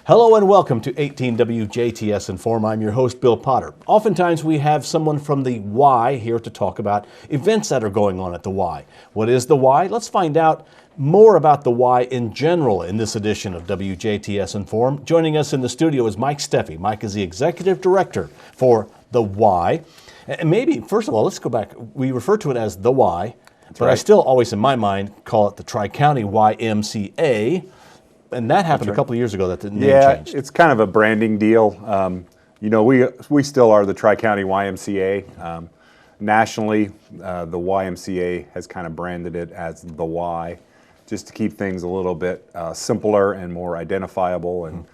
Hello and welcome to 18 WJTS-Inform. I'm your host, Bill Potter. Oftentimes we have someone from the Y here to talk about events that are going on at the Y. What is the Y? Let's find out more about the Y in general in this edition of WJTS-Inform. Joining us in the studio is Mike Steffe. Mike is the Executive Director for the Y. And maybe, first of all, let's go back. We refer to it as the Y, but I still always in my mind call it the Tri-Couny YMCA. And that happened a couple of years ago that the name changed. Yeah, it's kind of a branding deal. We still are the Tri-Couny YMCA. Nationally, the YMCA has kind of branded it as the Y, just to keep things a little bit simpler and more identifiable. And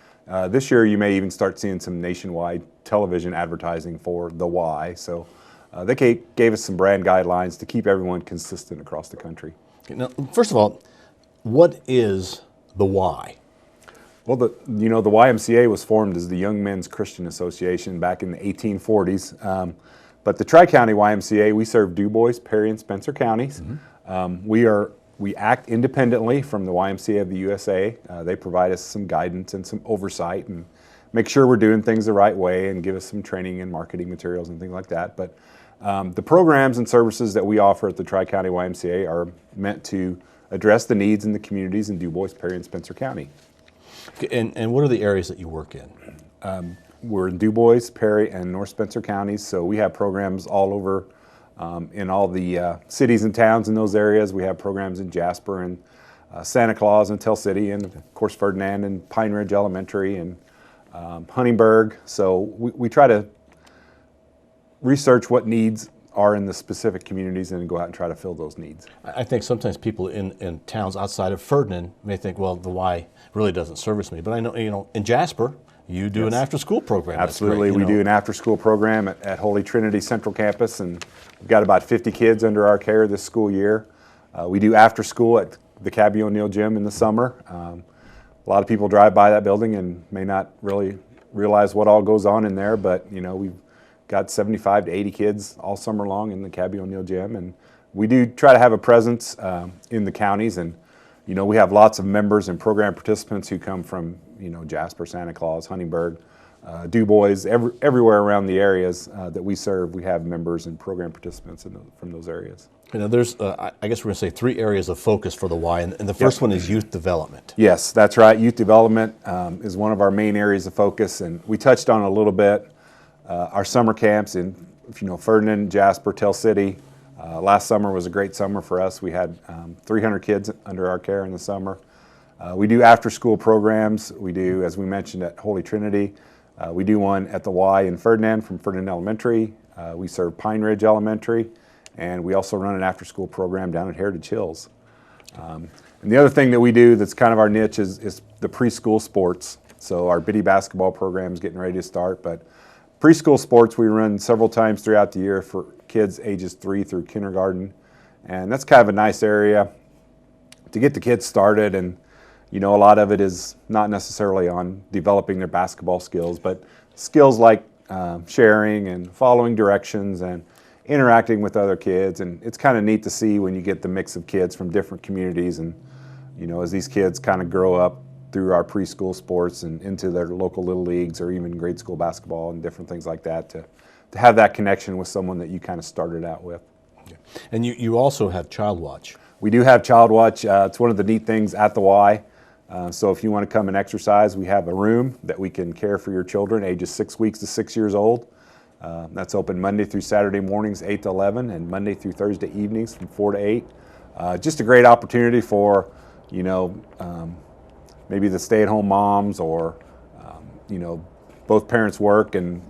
this year, you may even start seeing some nationwide television advertising for the Y. So they gave us some brand guidelines to keep everyone consistent across the country. Now, first of all, what is the Y? Well, the YMCA was formed as the Young Men's Christian Association back in the 1840s. But the Tri-Couny YMCA, we serve Du Bois, Perry, and Spencer counties. We act independently from the YMCA of the USA. They provide us some guidance and some oversight and make sure we're doing things the right way and give us some training and marketing materials and things like that. But the programs and services that we offer at the Tri-Couny YMCA are meant to address the needs in the communities in Du Bois, Perry, and Spencer County. And what are the areas that you work in? We're in Du Bois, Perry, and North Spencer counties, so we have programs all over in all the cities and towns in those areas. We have programs in Jasper and Santa Claus and Tell City, and of course Ferdinand and Pine Ridge Elementary and Huntingburg. So we try to research what needs are in the specific communities and go out and try to fill those needs. I think sometimes people in towns outside of Ferdinand may think, well, the Y really doesn't service me. But I know, in Jasper, you do an after-school program. Absolutely, we do an after-school program at Holy Trinity Central Campus, and we've got about 50 kids under our care this school year. We do after-school at the Cabby O'Neill Gym in the summer. A lot of people drive by that building and may not really realize what all goes on in there, but we've got 75 to 80 kids all summer long in the Cabby O'Neill Gym, and we do try to have a presence in the counties, and we have lots of members and program participants who come from Jasper, Santa Claus, Huntingburg, Du Bois, everywhere around the areas that we serve. We have members and program participants from those areas. There's, I guess we're going to say 3 areas of focus for the Y, and the first one is youth development. Yes, that's right. Youth development is one of our main areas of focus, and we touched on it a little bit. Our summer camps in Ferdinand, Jasper, Tell City. Last summer was a great summer for us. We had 300 kids under our care in the summer. We do after-school programs. We do, as we mentioned, at Holy Trinity. We do one at the Y in Ferdinand from Ferdinand Elementary. We serve Pine Ridge Elementary, and we also run an after-school program down at Heritage Hills. And the other thing that we do that's kind of our niche is the preschool sports. So our Biddy basketball program is getting ready to start, but preschool sports we run several times throughout the year for kids ages 3 through kindergarten, and that's kind of a nice area to get the kids started. And a lot of it is not necessarily on developing their basketball skills, but skills like sharing and following directions and interacting with other kids. And it's kind of neat to see when you get the mix of kids from different communities, and as these kids kind of grow up through our preschool sports and into their local little leagues or even grade school basketball and different things like that, to have that connection with someone that you kind of started out with. Okay. And you also have Child Watch. We do have Child Watch. It's one of the neat things at the Y. So if you want to come and exercise, we have a room that we can care for your children ages 6 weeks to 6 years old. That's open Monday through Saturday mornings 8 to 11 and Monday through Thursday evenings from 4 to 8. Just a great opportunity for maybe the stay-at-home moms, or both parents work and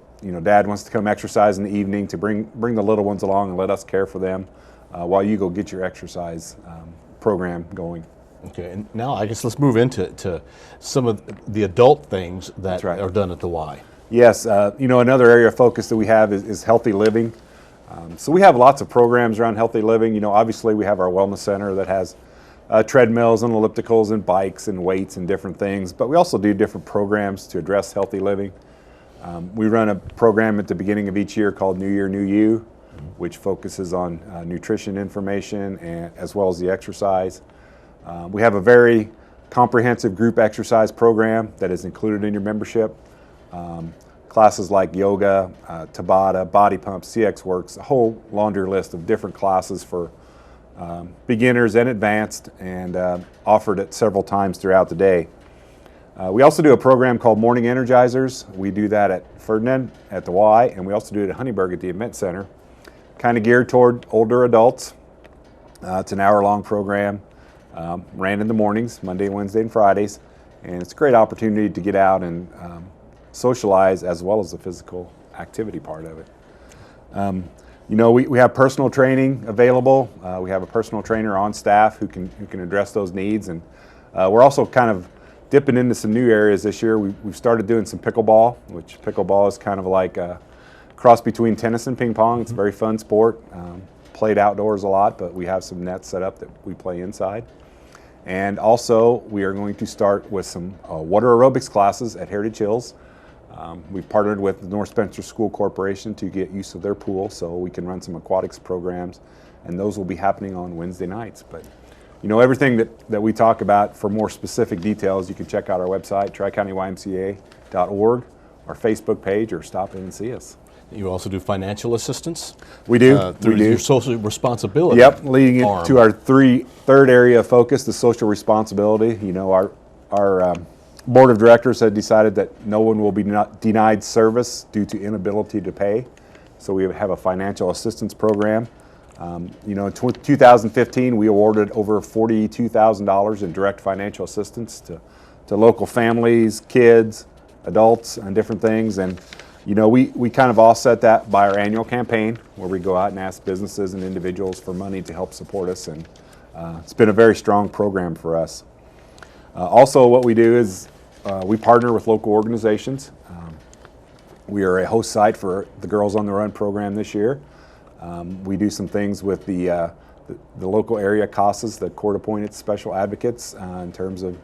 dad wants to come exercise in the evening, to bring the little ones along and let us care for them while you go get your exercise program going. Okay, and now I guess let's move into some of the adult things that are done at the Y. Yes, another area of focus that we have is healthy living. So we have lots of programs around healthy living. Obviously we have our wellness center that has treadmills and ellipticals and bikes and weights and different things, but we also do different programs to address healthy living. We run a program at the beginning of each year called New Year, New You, which focuses on nutrition information and as well as the exercise. We have a very comprehensive group exercise program that is included in your membership. Classes like yoga, Tabata, body pump, CX Works, a whole laundry list of different classes for beginners and advanced, and offered it several times throughout the day. We also do a program called Morning Energizers. We do that at Ferdinand at the Y, and we also do it at Honeyburg at the Event Center. Kind of geared toward older adults. It's an hour-long program. Ran in the mornings, Monday, Wednesday, and Fridays, and it's a great opportunity to get out and socialize as well as the physical activity part of it. You know, we have personal training available. We have a personal trainer on staff who can address those needs, and we're also kind of dipping into some new areas this year. We've started doing some pickleball, which pickleball is kind of like a cross between tennis and ping pong. It's a very fun sport, played outdoors a lot, but we have some nets set up that we play inside. And also, we are going to start with some water aerobics classes at Heritage Hills. We've partnered with the North Spencer School Corporation to get use of their pool so we can run some aquatics programs, and those will be happening on Wednesday nights. But you know, everything that we talk about, for more specific details, you can check out our website, Tri-Couny YMCA.org, our Facebook page, or stop in and see us. You also do financial assistance? We do. Through we do. your social responsibility. Yep, leading arm. into our third area of focus, the social responsibility. You know, our board of directors had decided that no one will be denied service due to inability to pay. So we have a financial assistance program. You know, in 2015, we awarded over $42,000 in direct financial assistance to local families, kids, adults, and different things. And you know, we kind of offset that by our annual campaign where we go out and ask businesses and individuals for money to help support us, and it's been a very strong program for us. Also, what we do is we partner with local organizations. We are a host site for the Girls on the Run program this year. We do some things with the local area CASAs, the court-appointed special advocates, in terms of,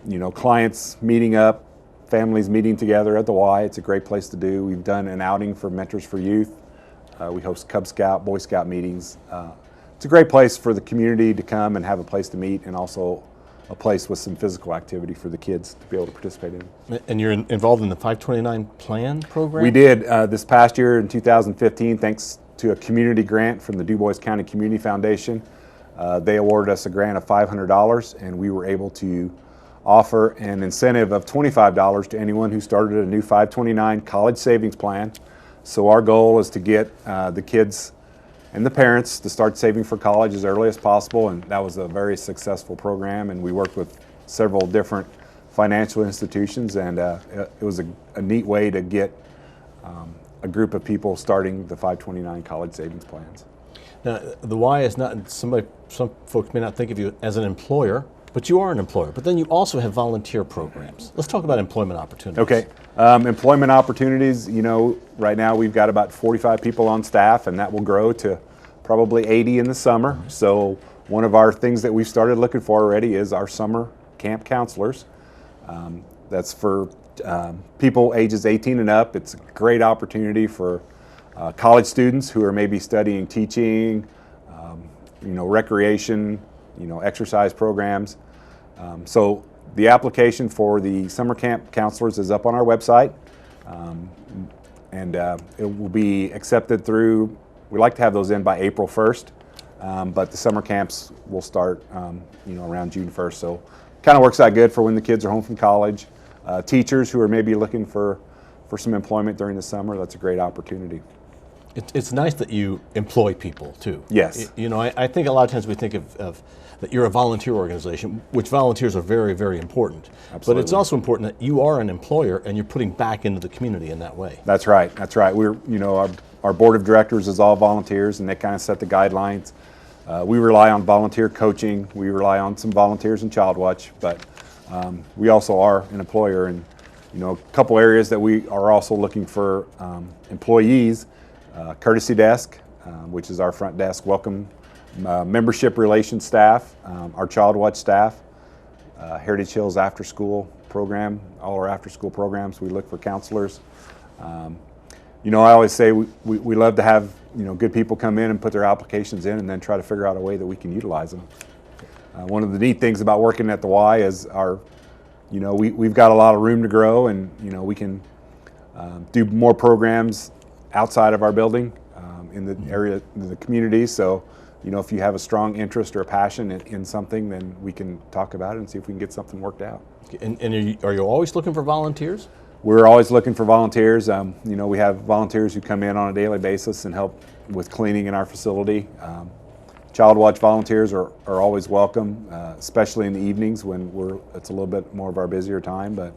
you know, clients meeting up, families meeting together at the Y. It's a great place to do. We've done an outing for Mentors for Youth. We host Cub Scout, Boy Scout meetings. It's a great place for the community to come and have a place to meet, and also a place with some physical activity for the kids to be able to participate in. And you're involved in the 529 Plan program? We did this past year in 2015, thanks to a community grant from the DuBois County Community Foundation. They awarded us a grant of $500, and we were able to offer an incentive of $25 to anyone who started a new 529 college savings plan. So our goal is to get the kids and the parents to start saving for college as early as possible, and that was a very successful program, and we worked with several different financial institutions, and it was a neat way to get a group of people starting the 529 college savings plans. Now, the Y is not, some folks may not think of you as an employer, but you are an employer. But then you also have volunteer programs. Let's talk about employment opportunities. Okay. Employment opportunities, you know, right now we've got about 45 people on staff, and that will grow to probably 80 in the summer. So one of our things that we've started looking for already is our summer camp counselors. That's for people ages 18 and up. It's a great opportunity for college students who are maybe studying teaching, you know, recreation, you know, exercise programs. So the application for the summer camp counselors is up on our website, and it will be accepted through, we like to have those in by April 1st, but the summer camps will start you know, around June 1st. So kind of works out good for when the kids are home from college. Teachers who are maybe looking for some employment during the summer, that's a great opportunity. It's nice that you employ people too. Yes. You know, I think a lot of times we think of that you're a volunteer organization, which volunteers are very, very important. Absolutely. But it's also important that you are an employer and you're putting back into the community in that way. That's right. That's right. We're, you know, our board of directors is all volunteers, and they kind of set the guidelines. We rely on volunteer coaching. We rely on some volunteers in Child Watch, but we also are an employer. And you know, a couple areas that we are also looking for employees: courtesy desk, which is our front desk welcome, membership relations staff, our Child Watch staff, Heritage Hills after school program. All our after school programs, we look for counselors. You know, I always say we love to have, you know, good people come in and put their applications in, and then try to figure out a way that we can utilize them. One of the neat things about working at the Y is we've got a lot of room to grow, and we can do more programs outside of our building in the area, in the community. So, if you have a strong interest or a passion in something, then we can talk about it and see if we can get something worked out. And are you always looking for volunteers? We're always looking for volunteers. We have volunteers who come in on a daily basis and help with cleaning in our facility. Child watch volunteers are always welcome, especially in the evenings when it's a little bit more of our busier time. But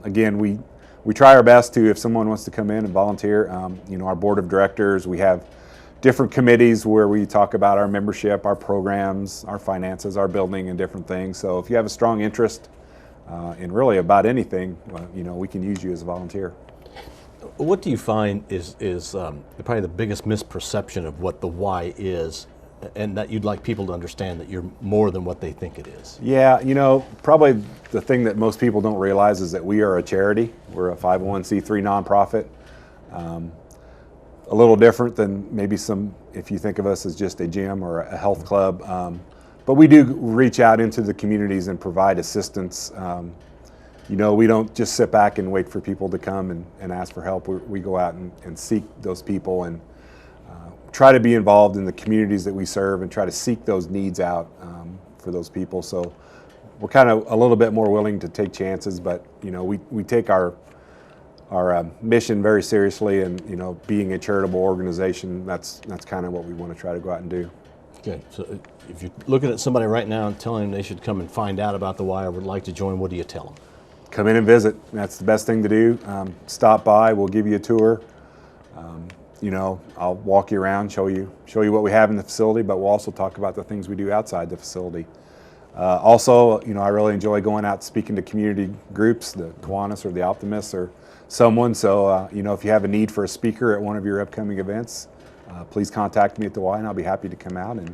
again, we try our best to, if someone wants to come in and volunteer, our board of directors, we have different committees where we talk about our membership, our programs, our finances, our building, and different things. So if you have a strong interest in really about anything, we can use you as a volunteer. What do you find is probably the biggest misperception of what the Y is, and that you'd like people to understand that you're more than what they think it is? Yeah, probably the thing that most people don't realize is that we are a charity. We're a 501c3 nonprofit. A little different than maybe if you think of us as just a gym or a health club. But we do reach out into the communities and provide assistance. We don't just sit back and wait for people to come and ask for help. We go out and seek those people and try to be involved in the communities that we serve and try to seek those needs out for those people. So we're kind of a little bit more willing to take chances, but we take our mission very seriously, and being a charitable organization, that's kind of what we want to try to go out and do. Okay, so if you're looking at somebody right now and telling them they should come and find out about the Y or would like to join, what do you tell them? Come in and visit. That's the best thing to do. Stop by. We'll give you a tour. I'll walk you around, show you what we have in the facility, but we'll also talk about the things we do outside the facility. Also, I really enjoy going out speaking to community groups, the Kiwanis or the Optimists or someone. So, if you have a need for a speaker at one of your upcoming events, please contact me at the Y, and I'll be happy to come out and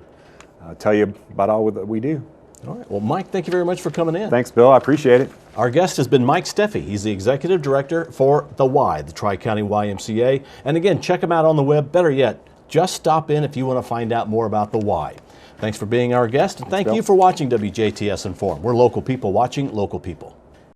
tell you about all that we do. All right. Well, Mike, thank you very much for coming in. Thanks, Bill. I appreciate it. Our guest has been Mike Steffe. He's the executive director for the Y, the Tri-Couny YMCA. And again, check him out on the web. Better yet, just stop in if you want to find out more about the Y. Thanks for being our guest, and thank you for watching WJTS Inform. We're local people watching local people.